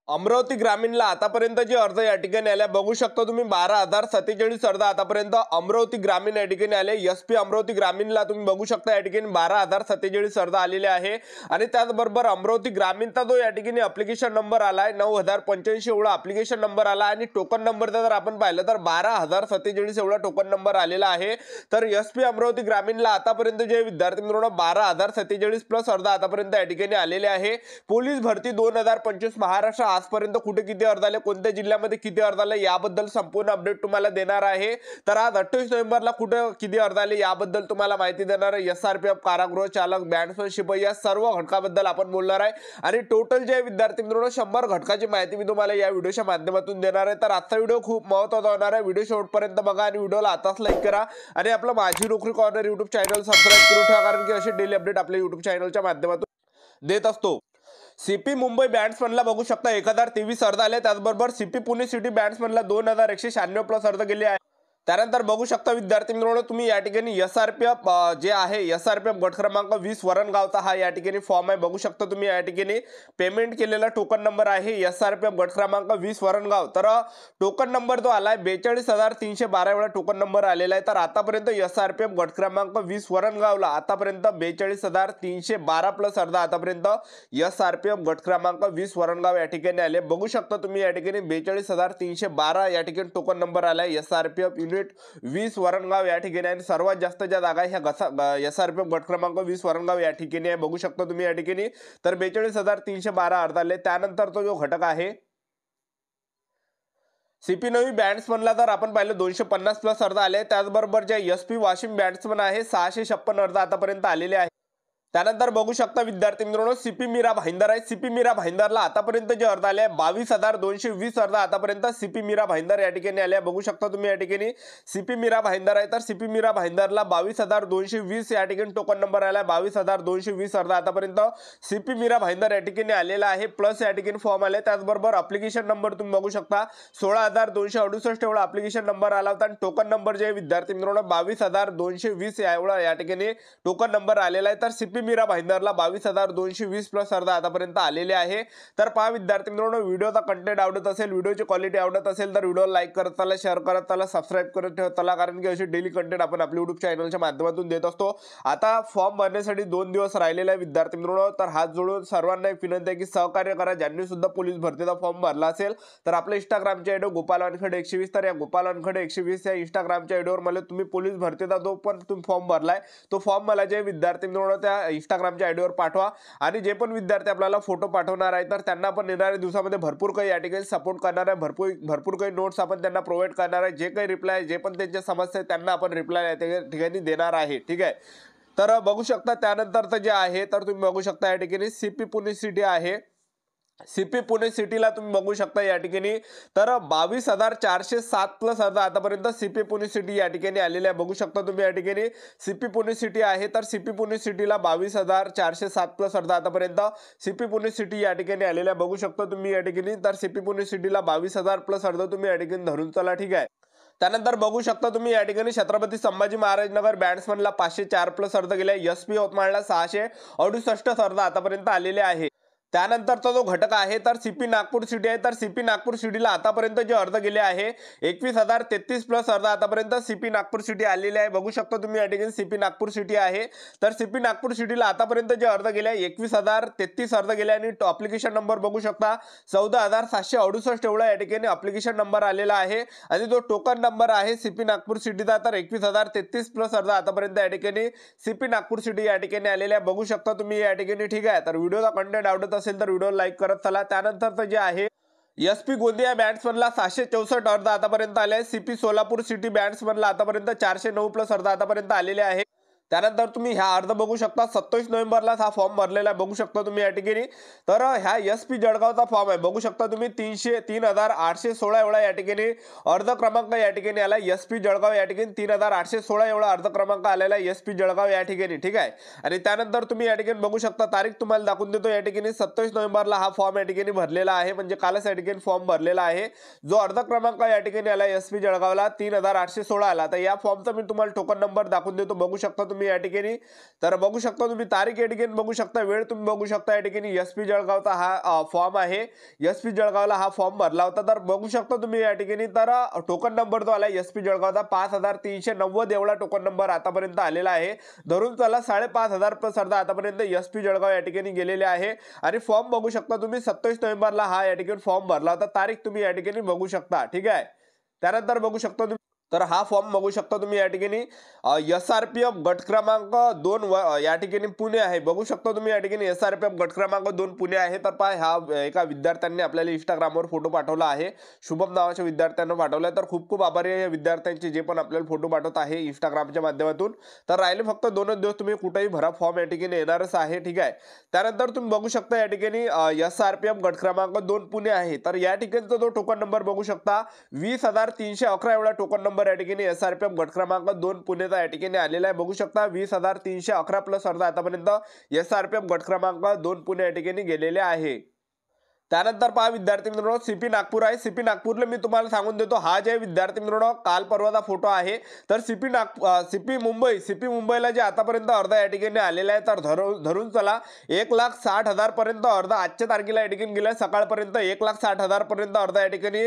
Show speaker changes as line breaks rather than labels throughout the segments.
अमरावती ग्रामीणला आतापर्यंत जे अर्ज या ठिकाणी आले बघू शकता तुम्ही 12,047 अर्ज आतापर्यंत अमरावती ग्रामीण या ठिकाणी आले। एसपी अमरावती ग्रामीणला तुम्ही बघू शकता या ठिकाणी 12,047 अर्ज आलेले आहे आणि त्याचबरोबर अमरावती ग्रामीणचा जो या ठिकाणी ॲप्लिकेशन नंबर आलाय 9,085 एवढा ॲप्लिकेशन नंबर आला आणि टोकन नंबरचा जर आपण पाहिलं तर 12,047 एवढा टोकन नंबर आलेला आहे। तर एसपी अमरावती ग्रामीणला आतापर्यंत जे विद्यार्थी मित्रांनो 12,047 प्लस अर्ज आतापर्यंत या ठिकाणी आलेले आहे। पोलीस भरती 2025 महाराष्ट्र आजपर्यंत कुठे किती अर्ज आले, कोणत्या जिल्ह्यामध्ये किती अर्ज आले याबद्दल संपूर्ण अपडेट तुम्हाला देणार आहे। तर आज 28 नोव्हेंबरला कुठे किती अर्ज आले याबद्दल तुम्हाला माहिती देणार आहे। एसआरपीएफ, कारागृह चालक, बँड्समन, शिपाई या सर्व घटकाबद्दल आपण बोलणार आहे आणि टोटल जे विद्यार्थी मित्रांनो 100 घटकाची माहिती मी तुम्हाला या व्हिडिओच्या माध्यमातून देणार आहे। तर आजचा व्हिडिओ खूप महत्त्वाचा होणार आहे। व्हिडिओ शेवटपर्यंत बघा आणि व्हिडिओला आताच लाईक करा आणि आपलं माझी नोकरी कॉर्नर YouTube चॅनल सबस्क्राइब करून ठेवा, कारण की असे डेली अपडेट आपल्या YouTube चॅनलच्या माध्यमातून देत असतो। सीपी मुंबई बॅट्समनला बघू शकता 1023 अर्ज आले। त्याचबरोबर सीपी पुणे सिटी बॅट्समनला 2196 प्लस अर्ज गेले आहे। त्यानंतर बघू शकता विद्यार्थी मित्रांनो तुम्ही या ठिकाणी एसआरपीएफ जे आहे एसआरपीएफ गट क्रमांक 20 वरणगावचा हा या ठिकाणी फॉर्म आहे। बघू शकता तुम्ही या ठिकाणी पेमेंट केलेला टोकन नंबर आहे एसआरपीएफ गट क्रमांक 20 वरणगाव। तर टोकन नंबर जो आलाय 42,312 वेळा टोकन नंबर आलेला आहे। तर आतापर्यंत एसआरपीएफ गट क्रमांक 20 वरणगावला आतापर्यंत 42,312 प्लस अर्ज आतापर्यंत एसआरपीएफ गट क्रमांक 20 वरणगाव या ठिकाणी आले। बघू शकता तुम्ही या ठिकाणी 42,312 या ठिकाणी टोकन नंबर आलाय एसआरपीएफ 20 वरणगाव या ठिकाणी आणि सर्वात जास्त ज्या जागा ह्या एसआरपीएफ गट क्रमांक 20 वरणगाव या ठिकाणी आहे। बघू शकता तुम्ही या ठिकाणी तर 42,312 अर्ज आले। त्यानंतर तो जो घटक आहे सीपी नवी बॅट्समनला जर आपण पाहिलं 250 प्लस अर्ज आले। त्याचबरोबर जे एसपी वाशिम बॅट्समन आहे 656 अर्ज आतापर्यंत आलेले आहे। त्यानंतर बघू शकता विद्यार्थी मित्रांनो सीपी मीरा भाईंदर आहे। सीपी मीरा भाईंदरला आतापर्यंत जे अर्ज आले 22,220 अर्ज आतापर्यंत सीपी मीरा भाईंदर या ठिकाणी आले। बघू शकता तुम्ही या ठिकाणी सीपी मीरा भाईंदर आहे। तर सीपी मीरा भाईंदरला 22,220 या ठिकाणी टोकन नंबर आला 22,220 अर्ज आतापर्यंत सीपी मीरा भाईंदर या ठिकाणी आलेला आहे। प्लस या ठिकाणी फॉर्म आले। त्याचबरोबर ॲप्लिकेशन नंबर तुम्ही बघू शकता 16,268 एवढा ॲप्लिकेशन नंबर आला होता आणि टोकन नंबर जे विद्यार्थी मित्रांनो 22,220 एवढा या ठिकाणी टोकन नंबर आलेला आहे। तर सीपी मीरा भाईंदरला 22,220 प्लस अर्ज आतापर्यंत आलेले आहे। तर पहा विद्यार्थी मित्रांनो व्हिडिओचा कंटेंट आवडत असेल, व्हिडिओची क्वालिटी आवडत असेल तर व्हिडिओला लाईक करत चला, शेअर करत चला, सबस्क्राइब करत ठेवत चला, कारण की असे डेली कंटेंट आपण आपल्या YouTube चॅनलच्या माध्यमातून देत असतो। आता फॉर्म भरण्यासाठी 2 दिवस राहिलेले आहे विद्यार्थी मित्रांनो। तर हात जोडून सर्वांना एक विनंती आहे की सहकार्य करा। ज्यांनी सुद्धा पोलीस भरतीचा फॉर्म भरला असेल तर आपल्या इंस्टाग्रामच्या आयडी गोपाल वानखडे 120, तर या गोपाल वानखडे 120 या इंस्टाग्रामच्या आयडीवर मला तुम्ही पोलीस भरतीचा जो पण तुम्ही फॉर्म भरलाय तो फॉर्म मला जे विद्यार्थी मित्रांनो त्या इंस्टाग्रामच्या आयडीवर पाठवा आणि जे पण विद्यार्थी आपल्याला फोटो पाठवणार आहे तर त्यांना आपण येणाऱ्या दिवसामध्ये भरपूर काही या ठिकाणी सपोर्ट करणार आहे। भरपूर काही नोट्स आपण त्यांना प्रोव्हाइड करणार आहे। जे काही रिप्लाय जे पण त्यांच्या समस्या आहेत त्यांना आपण रिप्लाय त्या ठिकाणी देणार आहे। ठीक आहे, तर बघू शकता त्यानंतरचं जे आहे तर तुम्ही बघू शकता या ठिकाणी सीपी पुणे सिटी आहे। सीपी पुणे सिटीला तुम्ही बघू शकता या ठिकाणी तर 22,407 प्लस अर्ज आतापर्यंत सीपी पुणे सिटी या ठिकाणी आलेले आहे। बघू शकता तुम्ही या ठिकाणी सीपी पुणे सिटी आहे। तर सीपी पुणे सिटीला 22,407 प्लस अर्ज आतापर्यंत सीपी पुणे सिटी या ठिकाणी आलेले आहे। बघू शकता तुम्ही या ठिकाणी तर सीपी पुणे सिटीला 22,000 प्लस अर्ज तुम्ही या ठिकाणी धरून चला। ठीक आहे, त्यानंतर बघू शकता तुम्ही या ठिकाणी छत्रपती संभाजी महाराज नगर बॅट्समनला 504 प्लस अर्ज गेले। एसपी यवतमाळला 668 अर्ज आतापर्यंत आलेले आहे। त्यानंतरचा जो घटक आहे तर सीपी नागपूर सिटी आहे। तर सीपी नागपूर सिटीला आतापर्यंत जे अर्ज गेले आहे 21,033 प्लस अर्ज आतापर्यंत सीपी नागपूर सिटी आलेले आहे। बघू शकता तुम्ही या ठिकाणी सीपी नागपूर सिटी आहे। तर सीपी नागपूर सिटीला आतापर्यंत जे अर्ज गेले 21,033 अर्ज गेले आणि ॲप्लिकेशन नंबर बघू शकता 14,768 एवढा या ठिकाणी ॲप्लिकेशन नंबर आलेला आहे आणि जो टोकन नंबर आहे सीपी नागपूर सिटीचा तर 21,033 प्लस अर्ज आतापर्यंत या ठिकाणी सीपी नागपूर सिटी या ठिकाणी आलेले आहे। बघू शकता तुम्ही या ठिकाणी। ठीक आहे, तर व्हिडिओचा कंटेंट आवडत असेल तर व्हिडिओ लाईक करत चला। त्यानंतर जे आहे एसपी गोंदिया बॅट्समनला 764 अर्ज आतापर्यंत आले। सीपी सोलापूर सिटी बॅट्समनला आतापर्यंत 409 प्लस अर्ज आतापर्यंत आलेले आहे। त्यानंतर तुम्ही ह्या अर्ज बघू शकता 27 नोव्हेंबरला हा फॉर्म भरलेला आहे। बघू शकता तुम्ही या ठिकाणी तर ह्या एसपी जळगावचा फॉर्म आहे। बघू शकता तुम्ही 3,816 एवढा या ठिकाणी अर्ज क्रमांक या ठिकाणी आला एसपी जळगाव या ठिकाणी 3,816 एवढा अर्ज क्रमांक आलेला एसपी जळगाव या ठिकाणी। ठीक आहे, आणि त्यानंतर तुम्ही या ठिकाणी बघू शकता तारीख तुम्हाला दाखवून देतो या ठिकाणी 27 नोव्हेंबरला हा फॉर्म या ठिकाणी भरलेला आहे, म्हणजे कालच या ठिकाणी फॉर्म भरलेला आहे। जो अर्ज क्रमांक या ठिकाणी आला एसपी जळगावला 3,816 आला। तर या फॉर्मचा मी तुम्हाला टोकन नंबर दाखवून देतो। बघू शकता तुम्ही या ठिकाणी। तर बघू शकता तुम्ही तारीख या ठिकाणी बघू शकता, वेळ तुम्ही बघू शकता या ठिकाणी। SP जळगावचा हा फॉर्म आहे, SP जळगावला हा फॉर्म भरला होता। तर बघू शकता तुम्ही या ठिकाणी। तर टोकन नंबर जो आला SP जळगावचा 5390 एवढा टोकन नंबर आतापर्यंत आलेला आहे। धरून चला 5,500 प्लस अर्धा आतापर्यंत SP जळगाव या ठिकाणी गेलेले आहे। आणि फॉर्म बघू शकता तुम्ही 27 नोव्हेंबरला हा या ठिकाणी फॉर्म भरला होता, तारीख तुम्ही या ठिकाणी बघू शकता, ठीक आहे। त्यानंतर बघू शकता तुम्ही, तर हा फॉर्म बघू शकता तुम्ही या ठिकाणी। SRPF गट क्रमांक 2 या ठिकाणी पुणे आहे, बघू शकता तुम्ही या ठिकाणी SRPF गट क्रमांक 2 पुणे आहे। तर पहा हा एका विद्यार्थ्यांनी आपल्याला इंस्टाग्रामवर फोटो पाठवला आहे, शुभम नावाच्या विद्यार्थ्यांना पाठवलाय। तर खूप खूप आभारी आहे या विद्यार्थ्यांचे जे पण आपल्याला फोटो पाठवत आहे इंस्टाग्रामच्या माध्यमातून। तर राहिले फक्त 2च दिवस, तुम्ही कुठेही भरा, फॉर्म या ठिकाणी येणारच आहे, ठीक आहे। त्यानंतर तुम्ही बघू शकता या ठिकाणी SRPF गट क्रमांक 2 पुणे आहे। तर या ठिकाणचा जो टोकन नंबर बघू शकता 20,311 एवढा टोकन नंबर या ठिकाणी SRPF गट क्रमांक 2 पुणेचा या ठिकाणी आलेला आहे, बघू शकता 20,311 प्लस अर्धा आतापर्यंत SRPF गट क्रमांक 2 पुणे या ठिकाणी गेलेले आहे। त्यानंतर पहा विद्यार्थी मित्रांनो, CP नागपूर आहे। CP नागपूरला मी तुम्हाला सांगून देतो, हा जे विद्यार्थी मित्रांनो काल परवाचा फोटो आहे। तर CP मुंबईला जे आतापर्यंत अर्धा या ठिकाणी आलेला आहे। तर धरून चला 1,60,000 पर्यंत अर्धा आजच्या तारखेला या ठिकाणी गेलाय, सकाळपर्यंत 1,60,000 पर्यंत अर्धा या ठिकाणी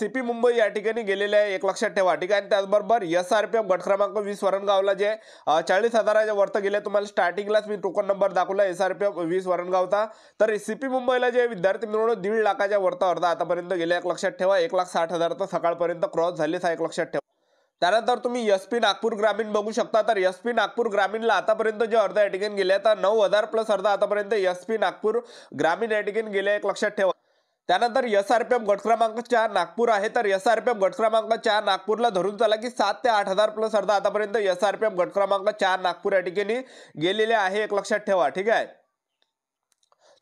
CP मुंबई या ठिकाणी गेलेले आहे, एक लक्षात ठेवा, ठीक आहे। आणि त्याचबरोबर SRPF गट क्रमांक 20 वरणगावला जे 40,000च्या वरती गेले, तुम्हाला स्टार्टिंगलाच मी टोकन नंबर दाखवला SRPF 20 वरणगावचा। तर CP मुंबईला जे विद्यार्थी 1.5 लाखाच्या वरता अर्धा आतापर्यंत गेले, एक लक्षात ठेवा। 1,60,000 तर सकाळपर्यंत क्रॉस झालेच आहे, एक लक्षात ठेवा। त्यानंतर तुम्ही SP नागपूर ग्रामीण बघू शकता। तर SP नागपूर ग्रामीणला आतापर्यंत जे अर्धा या ठिकाणी गेले, तर 9,000 प्लस अर्धा आतापर्यंत SP नागपूर ग्रामीण या ठिकाणी गेले, एक लक्षात ठेवा। त्यानंतर SRPF गट क्रमांक 4 नागपूर आहे। तर SRPF गट क्रमांक 4 नागपूरला धरून चला की 7 ते 8,000 प्लस अर्धा आतापर्यंत SRPF गट क्रमांक 4 नागपूर या ठिकाणी गेलेले आहे, एक लक्षात ठेवा, ठीक आहे।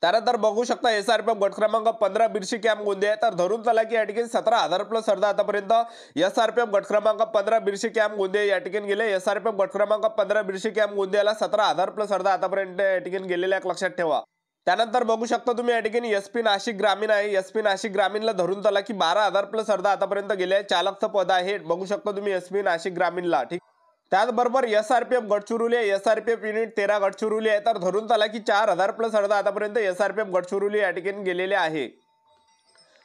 त्यानंतर बघू शकता SRPF गट क्रमांक 15 बिरशी कॅम्प गोंदिया, तर धरून चला की या ठिकाणी 17,000 प्लस अर्धा आतापर्यंत SRPF गट क्रमांक 15 बिरशी कॅम्प गोंदिया या ठिकाणी गेले। SRPF गट क्रमांक 15 बिरशी कॅम्प गोंदियाला 17,000 प्लस अर्धा आतापर्यंत या ठिकाणी गेलेले, एक लक्षात ठेवा। त्यानंतर बघू शकता तुम्ही या ठिकाणी SP नाशिक ग्रामीण आहे। SP नाशिक ग्रामीणला धरून चला की 12,000 प्लस अर्धा आतापर्यंत गेले, चालकचं पद आहे, बघू शकता तुम्ही SP नाशिक ग्रामीणला, ठीक। त्याचबरोबर SRPF गडचिरोली आहे, SRPF युनिट 13 गडचिरोली आहे। तर धरून चला की 4,000 प्लस अर्धा आतापर्यंत SRPF गडचिरोली या ठिकाणी गेलेले आहे।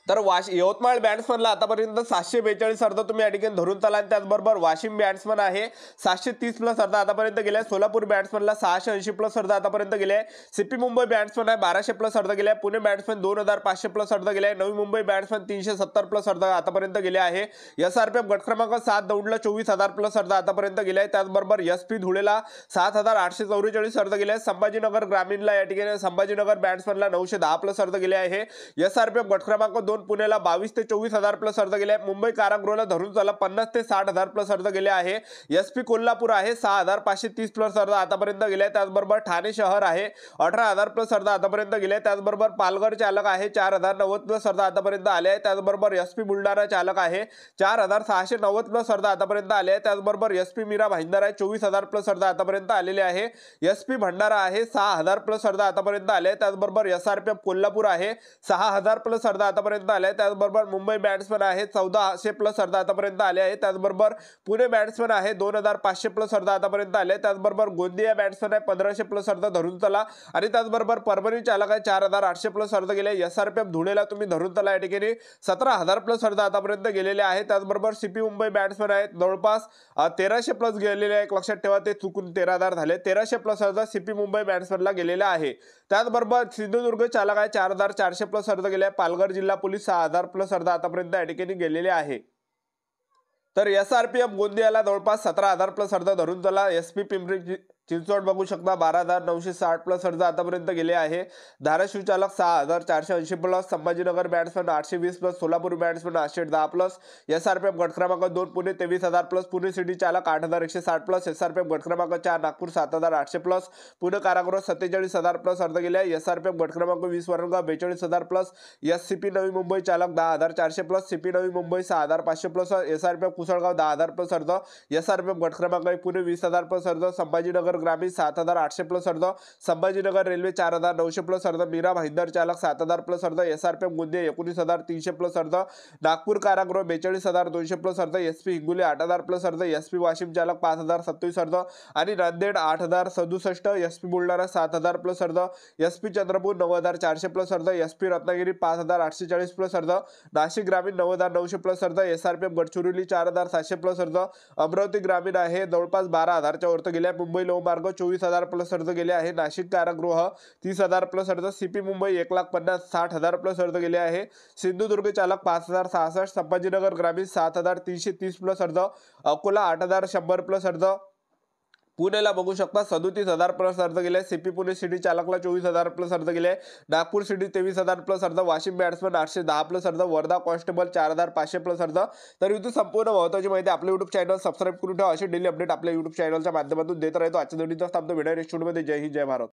तर यवतमाळ बॅट्समनला आतापर्यंत 742 अर्धा तुम्ही या ठिकाणी धरून चला। आणि त्याचबरोबर वाशिम बॅट्समन आहे 730 प्लस अर्धा आतापर्यंत गेले। सोलापूर बॅट्समनला 680 प्लस अर्धा आतापर्यंत गेले। CP मुंबई बॅट्समन आहे 1200 प्लस अर्धा गेले। पुणे बॅट्समन 2,500 प्लस अर्धा गेले। नवी मुंबई बॅट्समन 370 प्लस अर्धा आतापर्यंत गेले आहे। SRPF गट क्रमांक 7 दौंडला 24,000 प्लस अर्धा आतापर्यंत गेले। त्याचबरोबर SP धुळेला 7,844 अर्धा गेले। संभाजीनगर ग्रामीणला या ठिकाणी संभाजीनगर बॅट्समनला 910 प्लस अर्धा गेले आहे। SRPF गट क्रमांक 2 पुण्याला 22 ते 24,000 प्लस अर्ध गेले। मुंबई कारागृहाला धरून चला 50 ते 60,000 प्लस अर्ध गेले आहे। SP कोल्हापूर आहे 6,530 प्लस अर्ध आतापर्यंत गेले। त्याचबरोबर ठाणे शहर आहे 18,000 प्लस अर्ध आतापर्यंत गेले। त्याचबरोबर पालघर चालक आहे 4,090 प्लस अर्ध आतापर्यंत आले आहे। त्याचबरोबर SP बुलढाणा चालक आहे 4,690 प्लस अर्ध आतापर्यंत आले आहे। त्याचबरोबर SP मीरा भाईंदर आहे 24,000 प्लस अर्ध आतापर्यंत आलेले आहे। SP भंडारा आहे 6,000 प्लस अर्ध आतापर्यंत आले। त्याचबरोबर SRPF कोल्हापूर आहे 6,000 प्लस अर्ध आतापर्यंत आले। त्याचबरोबर मुंबई बॅट्समन आहे 1,400 प्लस अर्ध आतापर्यंत आले आहे। त्याचबरोबर पुणे बॅट्समन आहे 2,500 प्लस अर्ध आतापर्यंत आले। त्याचबरोबर गोंदिया बॅट्समन आहे 1,500 प्लस अर्ध धरून चला। आणि त्याचबरोबर परभणी चालक आहे 4,800 प्लस अर्ध गेले। SRPF धुळेला तुम्ही धरून चला या ठिकाणी 17,000 प्लस अर्ध आतापर्यंत गेलेले आहे। त्याचबरोबर CP मुंबई बॅट्समन आहेत जवळपास 1,300 प्लस गेलेले आहे। एक लक्षात ठेवा ते चुकून 13,000 झाले। 1,300 प्लस अर्ध CP मुंबई बॅट्समनला गेलेला आहे। त्याचबरोबर सिंधुदुर्ग चालक आहे 4,400 प्लस अर्ध गेले। पालघर जिल्हा पोलीस 6,000 प्लस अर्ध आतापर्यंत या ठिकाणी गेलेले आहे। तर SRPF गोंदियाला जवळपास 17,000 प्लस अर्ध धरून चला। SP पिंपरी चिंचवड बघू शकता 12,960 प्लस अर्ज आतापर्यंत गेले आहे। धाराशिव चालक 6,480 plus. Sambhajinagar batsman 820 plus. Solapur batsman 810 plus. SRPF गट क्रमांक 2 पुणे 23,000 प्लस। पुणे सिटी चालक 8,160 प्लस। SRPF गट क्रमांक 4 नागपूर 7,800 प्लस। पुणे कारागृह 47,000 प्लस अर्ज गेले। SRPF गट क्रमांक 20 वरणगाव 42,000 प्लस। SCP नवी मुंबई चालक 10,400 plus. CP Navi Mumbai 6,500 plus. SRPF कुसळगाव 10,000 plus अर्ज। SRPF गट क्रमांक 1 पुणे 20,000 प्लस अर्ज। संभाजीनगर ग्रामीण 7,800 प्लस अर्ज, संभाजीनगर रेल्वे 4,900 प्लस अर्ज, मीरा भाईंदर चालक 7,000 प्लस अर्ज, SRPF गोंदिया 19,300 प्लस अर्ज, नागपूर कारागृह 42,200 प्लस अर्ज, SP हिंगोली 8,000 प्लस अर्ज, SP वाशिम चालक 5,027 अर्ज आणि नांदेड 8,067, SP बुलढाणा 7,000 प्लस अर्ज, SP चंद्रपूर 9,400 प्लस अर्ज, SP रत्नागिरी 5,840 प्लस अर्ज, नाशिक ग्रामीण 9,900 प्लस अर्ज, SRPF गडचिरोली 4,700 प्लस अर्ज, अमरावती ग्रामीण आहे जवळपास 12,000च्या वरती गेले आहे, मुंबई लोहमार्ग 24,000 प्लस अर्ज गेले आहे, नाशिक कारागृह 30,000 प्लस अर्ज, CP मुंबई 1,50,60,000 प्लस अर्ज गेले आहे, सिंधुदुर्ग चालक 5,066, संभाजीनगर ग्रामीण 7,330 प्लस अर्ज, अकोला 8,100 प्लस अर्ज, पुणेला बघू शकता 37,000 प्लस अर्ज गेले, CP पुणे सिटी चालकला 24,000 प्लस अर्ज गेले, नागपूर सिटी 23,000 प्लस अर्ज, वाशिम बॅट्समन 810 प्लस अर्ज, वर्धा कॉन्स्टेबल 4,500 प्लस अर्ज. तर इथे संपूर्ण महत्त्वाची माहिती आपल्या YouTube चॅनल सबस्क्राईब करून ठेवा. अशी डेली अपडेट आपल्या YouTube चॅनलच्या माध्यमातून देत राहतो. आजच्या व्हिडिओचा थांबतो. व्हिडिओ नेक्स्ट व्हिडिओमध्ये. जय हिंद, जय भारत.